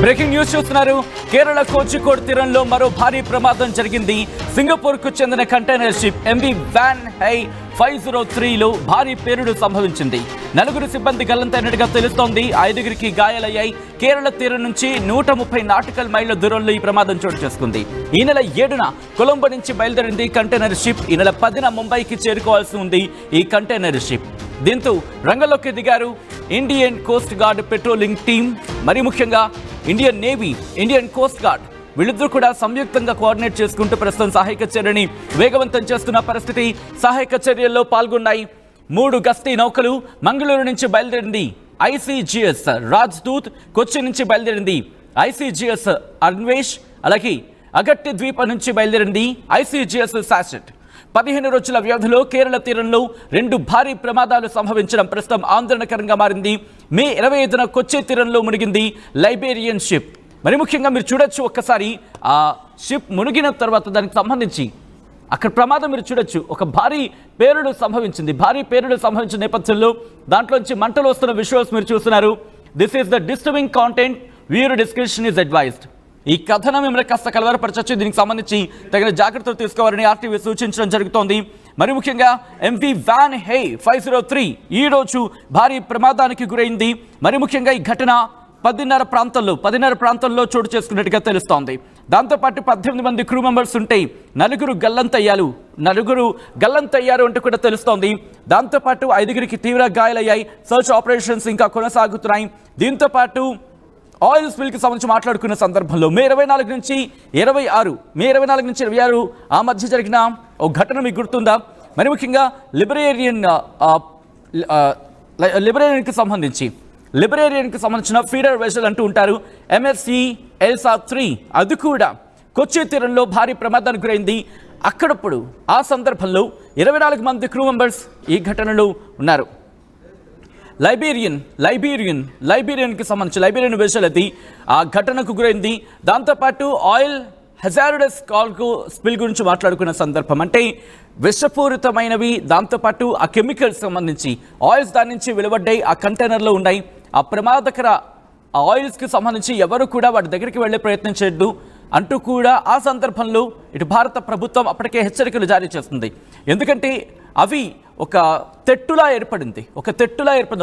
Breaking news చూస్తున్నారు. కేరళ కోజికోడ్ తీరంలో మరో భారీ ప్రమాదం జరిగింది. సింగపూర్ కు చెందిన container ship MV Wan Hai 503లో భారీ పేలుడు సంభవించింది. 4 సిబ్బంది గల్లంతైనట్టుగా తెలుస్తోంది. 5గురికి గాయాలయ్యాయి. కేరళ తీరం నుంచి 130 నాటికల్ మైళ్ల దూరంలో ఈ ప్రమాదం చోటు చేసుకుంది. ఈ నెల 7న కొలంబో నుంచి బయలుదేరింది కంటైనర్ షిప్. ఈ నెల 10న ముంబైకి చేరుకోవాల్సి ఉంది ఈ కంటైనర్ షిప్. దీంతో రంగంలోకి దిగారు Indian coast guard patrolling team, మరి ముఖ్యంగా Indian navy, Indian coast guard వీళ్ళిద్దరూ కూడా సంయుక్తంగా కోఆర్డినేట్ చేసుకుంటూ ప్రస్తుతం సహాయక చర్యని వేగవంతం చేస్తున్న పరిస్థితి. సహాయక చర్యల్లో పాల్గొన్నాయి 3 గస్తీ నౌకలు. మంగళూరు నుంచి బయలుదేరింది ఐసీజీఎస్ రాజ్దూత్, కొచ్చి నుంచి బయలుదేరింది ఐసీజీఎస్ అన్వేష్, అలాగే అగట్టి ద్వీపం నుంచి బయలుదేరింది ఐసీజీఎస్ సాసెట్. 15 రోజుల వ్యవధిలో కేరళ తీరంలో 2 భారీ ప్రమాదాలు సంభవించడం ప్రస్తుతం ఆందోళనకరంగా మారింది. మే 25న కొచ్చి తీరంలో మునిగింది లైబేరియన్ షిప్. మరి ముఖ్యంగా మీరు చూడొచ్చు, ఒక్కసారి ఆ షిప్ మునిగిన తర్వాత దానికి సంబంధించి అక్కడ ప్రమాదం మీరు చూడొచ్చు. ఒక భారీ పేలుడు సంభవించింది. భారీ పేలుడు సంభవించిన నేపథ్యంలో దాంట్లోంచి మంటలు వస్తున్న విజువల్స్ మీరు చూస్తున్నారు. This is the disturbing content, viewer description is advised. ఈ కథనం మిమ్మల్ని కాస్త కలవరపరచవచ్చు. దీనికి సంబంధించి తగిన జాగ్రత్తలు తీసుకోవాలని ఆర్టీవీ సూచించడం జరుగుతోంది. మరి ముఖ్యంగా ఎంవి వాన్ హై 503 ఈ రోజు భారీ ప్రమాదానికి గురైంది. మరి ముఖ్యంగా ఈ ఘటన 10:30 ప్రాంతంలో చోటు చేసుకున్నట్టుగా తెలుస్తోంది. దాంతోపాటు 18 మంది క్రూ మెంబర్స్ ఉంటే 4 గల్లంతయ్యారు అంటూ కూడా తెలుస్తోంది. దాంతోపాటు 5గురికి తీవ్ర గాయాలయ్యాయి. సర్చ్ ఆపరేషన్స్ ఇంకా కొనసాగుతున్నాయి. దీంతోపాటు ఆయిల్ స్పిల్కి సంబంధించి మాట్లాడుకున్న సందర్భంలో మే 24 నుంచి 26 ఆ మధ్య జరిగిన ఒక ఘటన మీకు గుర్తుందా? మరి ముఖ్యంగా లిబరేరియన్కి సంబంధించిన ఫీడర్ వెజల్ అంటూ ఉంటారు MSC ఎల్సా 3, అది కూడా కొచ్చి తీరంలో భారీ ప్రమాదానికి గురైంది. అక్కడప్పుడు ఆ సందర్భంలో 24 మంది క్రూ మెంబర్స్ ఈ ఘటనలో ఉన్నారు. లైబీరియన్కి సంబంధించి లైబీరియన్ వెజల్ అది ఆ ఘటనకు గురైంది. దాంతోపాటు ఆయిల్ హెజార్డస్ కార్గో స్పిల్ గురించి మాట్లాడుకున్న సందర్భం, అంటే విషపూరితమైనవి, దాంతోపాటు ఆ కెమికల్స్ సంబంధించి ఆయిల్స్ దాని నుంచి వెలువడ్డాయి, ఆ కంటైనర్లో ఉన్నాయి. ఆ ప్రమాదకర ఆయిల్స్కి సంబంధించి ఎవరు కూడా వాటి దగ్గరికి వెళ్ళే ప్రయత్నం చేయొద్దు అంటూ కూడా ఆ సందర్భంలో ఇటు భారత ప్రభుత్వం అప్పటికే హెచ్చరికలు జారీ చేస్తుంది. ఎందుకంటే అవి ఒక తెట్టులా ఏర్పడింది,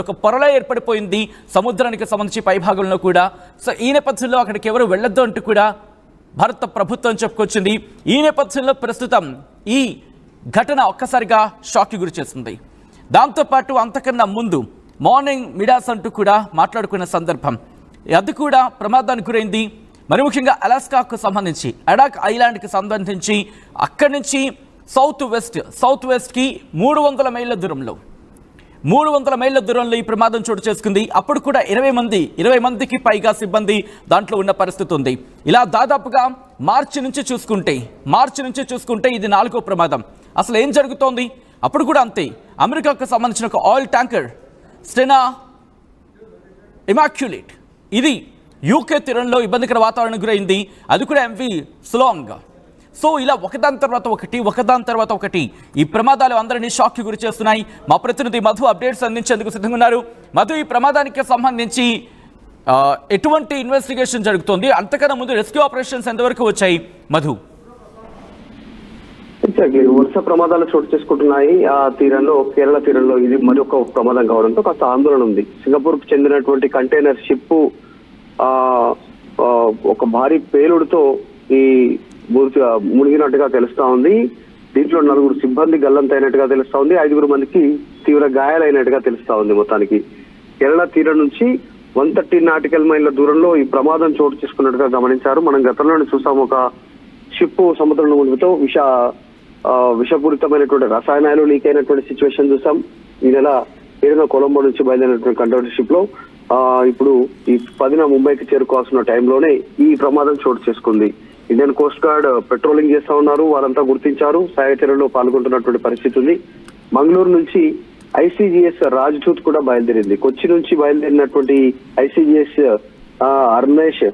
ఒక పొరలా ఏర్పడిపోయింది సముద్రానికి సంబంధించి పైభాగంలో కూడా. సో ఈ నేపథ్యంలో అక్కడికి ఎవరు వెళ్ళొద్దు అంటూ కూడా భారత ప్రభుత్వం చెప్పుకొచ్చింది. ఈ నేపథ్యంలో ప్రస్తుతం ఈ ఘటన ఒక్కసారిగా షాక్కి గురి చేస్తుంది. దాంతోపాటు అంతకన్నా ముందు మార్నింగ్ మిడాస్ అంటూ కూడా మాట్లాడుకున్న సందర్భం, అది కూడా ప్రమాదానికి గురైంది. మరి ముఖ్యంగా అలాస్కాకు సంబంధించి అడాక్ ఐలాండ్కి సంబంధించి అక్కడి నుంచి సౌత్ వెస్ట్కి 300 మైళ్ళ దూరంలో ఈ ప్రమాదం చోటు చేసుకుంది. అప్పుడు కూడా 20 మందికి పైగా సిబ్బంది దాంట్లో ఉన్న పరిస్థితి ఉంది. ఇలా దాదాపుగా మార్చి నుంచి చూసుకుంటే ఇది 4వ ప్రమాదం. అసలు ఏం జరుగుతోంది? అప్పుడు కూడా అంతే. అమెరికాకు సంబంధించిన ఒక ఆయిల్ ట్యాంకర్ స్టెనా ఇమాక్యులేట్, ఇది యూకే తీరంలో ఇబ్బందికర వాతావరణం గురైంది. అది కూడా ఎంవి సులాంగ్. సో ఇలా ఒకదాని తర్వాత ఒకటి ఈ ప్రమాదాలు అందరినీ షాక్కి గురి చేస్తున్నాయి. మా ప్రతినిధి మధు అప్డేట్స్ అందించేందుకు సిద్ధంగా ఉన్నారు. మధు, ఈ ప్రమాదానికి సంబంధించి ఎటువంటి ఇన్వెస్టిగేషన్ జరుగుతోంది? అంతకన్నా ముందు రెస్క్యూ ఆపరేషన్స్ ఎంతవరకు వచ్చాయి మధు? వరుస ప్రమాదాలు చోటు చేసుకుంటున్నాయి ఆ తీరంలో, కేరళ తీరంలో. ఇది మరొక ప్రమాదం కావడంతో కాస్త ఆందోళన ఉంది. సింగపూర్ కు చెందినటువంటి కంటైనర్ షిప్ ఒక భారీ పేలుడుతో ఈ మునిగినట్టుగా తెలుస్తా ఉంది. దీంట్లో 4 సిబ్బంది గల్లంతైనట్టుగా తెలుస్తా ఉంది. 5 మందికి తీవ్ర గాయాలైనట్టుగా తెలుస్తా ఉంది. మొత్తానికి కేరళ తీరం నుంచి 130 నాటికల్ మైళ్ళ దూరంలో ఈ ప్రమాదం చోటు చేసుకున్నట్టుగా గమనించారు. మనం గతంలోనే చూసాం, ఒక షిప్ సముద్రంలో మునిగితో విషపూరితమైనటువంటి రసాయనాలు లీక్ అయినటువంటి సిచ్యువేషన్ చూసాం. ఈ నెల 7న కొలంబో నుంచి బయలుదేరినటువంటి కంటైనర్ షిప్ లో ఇప్పుడు ఈ 10న ముంబైకి చేరుకోవాల్సిన టైంలోనే ఈ ప్రమాదం చోటు చేసుకుంది. ఇండియన్ కోస్ట్ గార్డ్ పెట్రోలింగ్ చేస్తా ఉన్నారు. వారంతా గుర్తించారు, సహాయ చర్యలో పాల్గొంటున్నటువంటి పరిస్థితి ఉంది. మంగళూరు నుంచి ఐసీజీఎస్ రాజ్దూత్ కూడా బయలుదేరింది. కొచ్చి నుంచి బయలుదేరినటువంటి ఐసీజీఎస్ అర్నేష్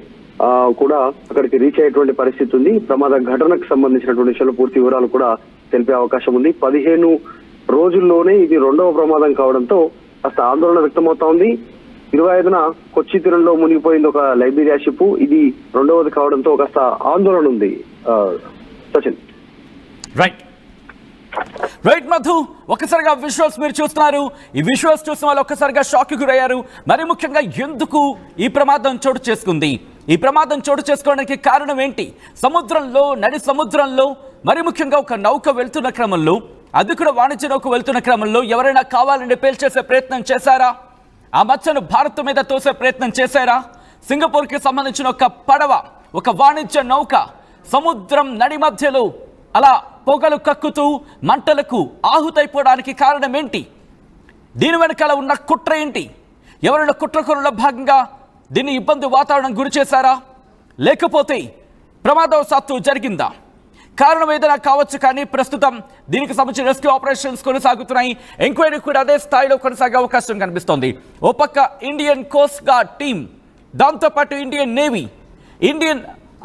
కూడా అక్కడికి రీచ్ అయ్యేటువంటి పరిస్థితి ఉంది. ప్రమాద ఘటనకు సంబంధించినటువంటి విషయంలో పూర్తి వివరాలు కూడా తెలిపే అవకాశం ఉంది. 15 రోజుల్లోనే ఇది 2వ ప్రమాదం కావడంతో కాస్త ఆందోళన వ్యక్తమవుతా ఉంది. 25న కొచ్చి తీరంలో మునిగిపోయింది ఒక లైబీరియా షిప్. ఇది రెండవది కావడంతో కాస్త ఆందోళన ఉంది. సచిన్. రైట్ మధు, ఒక్కసారిగా విజువల్స్ మీరు చూస్తున్నారు. ఈ విజువల్స్ చూసిన వాళ్ళు ఒక్కసారిగా షాక్ గురయ్యారు. మరి ముఖ్యంగా ఎందుకు ఈ ప్రమాదం చోటు చేసుకుంది? ఈ ప్రమాదం చోటు చేసుకోవడానికి కారణం ఏంటి? సముద్రంలో, నడి సముద్రంలో, మరి ముఖ్యంగా ఒక నౌక వెళ్తున్న క్రమంలో, అది కూడా వాణిజ్య నౌక వెళ్తున్న క్రమంలో ఎవరైనా కావాలని పేల్చేసే ప్రయత్నం చేశారా? ఆ మచ్చను భారత్ మీద తోసే ప్రయత్నం చేశారా? సింగపూర్కి సంబంధించిన ఒక పడవ, ఒక వాణిజ్య నౌక సముద్రం నడి మధ్యలో అలా పొగలు కక్కుతూ మంటలకు ఆహుతైపోవడానికి కారణం ఏంటి? దీని వెనకాల ఉన్న కుట్ర ఏంటి? ఎవరైనా కుట్రకోరుల భాగంగా దీన్ని ఇబ్బంది వాతావరణం గురి చేశారా? లేకపోతే ప్రమాదవశాత్తు జరిగిందా? కారణం ఏదైనా కావచ్చు, కానీ ప్రస్తుతం దీనికి సంబంధించిన రెస్క్యూ ఆపరేషన్స్ కొనసాగుతున్నాయి. ఎంక్వైరీ కూడా అదే స్థాయిలో కొనసాగే అవకాశం కనిపిస్తోంది. ఓ పక్క ఇండియన్ కోస్ట్ గార్డ్ టీం, దాంతోపాటు ఇండియన్ నేవీ, ఇండియన్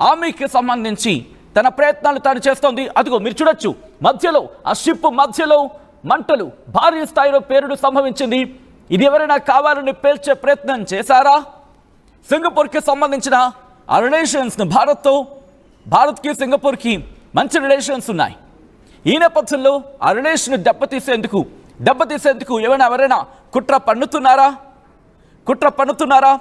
ఆర్మీకి సంబంధించి తన ప్రయత్నాలు తాను చేస్తోంది. అదిగో మీరు చూడొచ్చు, మధ్యలో ఆ షిప్ మధ్యలో మంటలు, భారీ స్థాయిలో పేలుడు సంభవించింది. ఇది ఎవరైనా కావాలని పేల్చే ప్రయత్నం చేశారా? సింగపూర్కి సంబంధించిన ఆ రిలేషన్స్ను భారత్కి సింగపూర్కి మంచి రిలేషన్స్ ఉన్నాయి. ఈ నేపథ్యంలో ఆ రిలేషన్ దెబ్బతీసేందుకు ఎవరైనా కుట్ర పన్నుతున్నారా?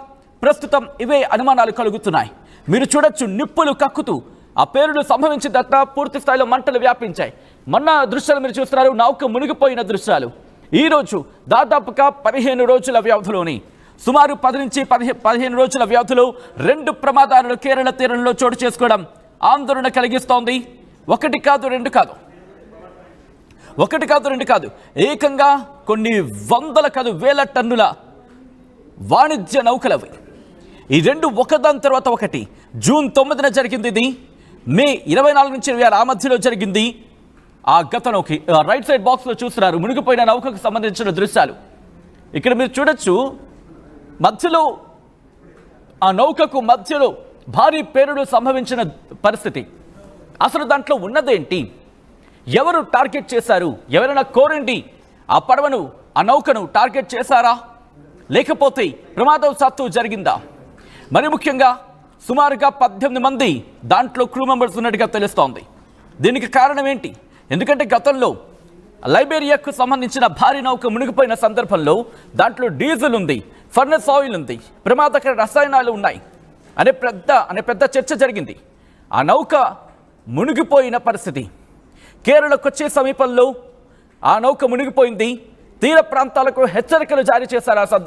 ప్రస్తుతం ఇవే అనుమానాలు కలుగుతున్నాయి. మీరు చూడొచ్చు, నిప్పులు కక్కుతూ ఆ పేలుడు సంభవించిన తర్వాత పూర్తి స్థాయిలో మంటలు వ్యాపించాయి. మొన్న దృశ్యాలు మీరు చూస్తున్నారు, నౌక మునిగిపోయిన దృశ్యాలు. ఈరోజు దాదాపుగా 15 రోజుల వ్యవధిలోని, సుమారు 10 నుంచి 15 రోజుల వ్యవధిలో 2 ప్రమాదాలు కేరళ తీరంలో చోటు చేసుకోవడం ఆందోళన కలిగిస్తోంది. ఒకటి కాదు రెండు కాదు, ఏకంగా కొన్ని వందల కాదు వేల టన్నుల వాణిజ్య నౌకలవి. ఈ 2 ఒకదాని తర్వాత ఒకటి. జూన్ 9న జరిగింది ఇది. మే 24 నుంచి 26 ఆ మధ్యలో జరిగింది. ఆ గత నౌక రైట్ సైడ్ బాక్స్లో చూస్తున్నారు మునిగిపోయిన నౌకకు సంబంధించిన దృశ్యాలు. ఇక్కడ మీరు చూడొచ్చు, మధ్యలో ఆ నౌకకు మధ్యలో భారీ పేలుడు సంభవించిన పరిస్థితి. అసలు దాంట్లో ఉన్నదేంటి? ఎవరు టార్గెట్ చేశారు? ఎవరైనా కోరండి ఆ పడవను, ఆ నౌకను టార్గెట్ చేశారా? లేకపోతే ప్రమాదవశాత్తు జరిగిందా? మరి ముఖ్యంగా సుమారుగా 18 మంది దాంట్లో క్రూ మెంబర్స్ ఉన్నట్టుగా తెలుస్తోంది. దీనికి కారణం ఏంటి? ఎందుకంటే గతంలో లైబేరియాకు సంబంధించిన భారీ నౌక మునిగిపోయిన సందర్భంలో దాంట్లో డీజిల్ ఉంది, ఫర్నెస్ ఆయిల్ ఉంది, ప్రమాదకర రసాయనాలు ఉన్నాయి అనే పెద్ద చర్చ జరిగింది. ఆ నౌక మునిగిపోయిన పరిస్థితి, కేరళ కొచ్చి సమీపంలో ఆ నౌక మునిగిపోయింది. తీర ప్రాంతాలకు హెచ్చరికలు జారీ చేశారు ఆ సందర్భంలో.